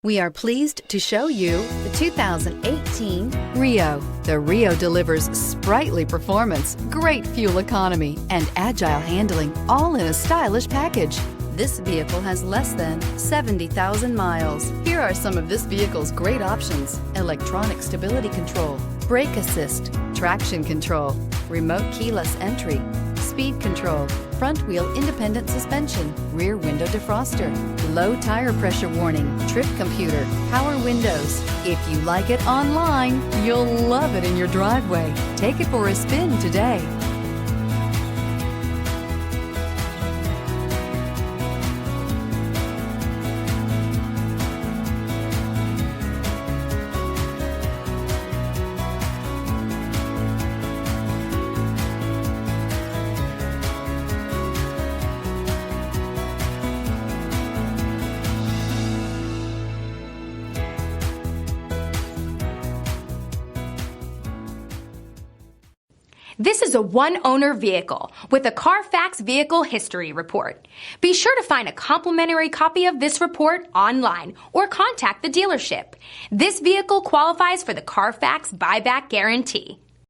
We are pleased to show you the 2018 Rio. The Rio delivers sprightly performance, great fuel economy, and agile handling, all in a stylish package. This vehicle has less than 70,000 miles. Here are some of this vehicle's great options: electronic stability control, brake assist, traction control, remote keyless entry, speed control, front wheel independent suspension, rear window defroster, low tire pressure warning, trip computer, power windows. If you like it online, you'll love it in your driveway. Take it for a spin today. This is a one-owner vehicle with a Carfax Vehicle History Report. Be sure to find a complimentary copy of this report online or contact the dealership. This vehicle qualifies for the Carfax Buyback Guarantee.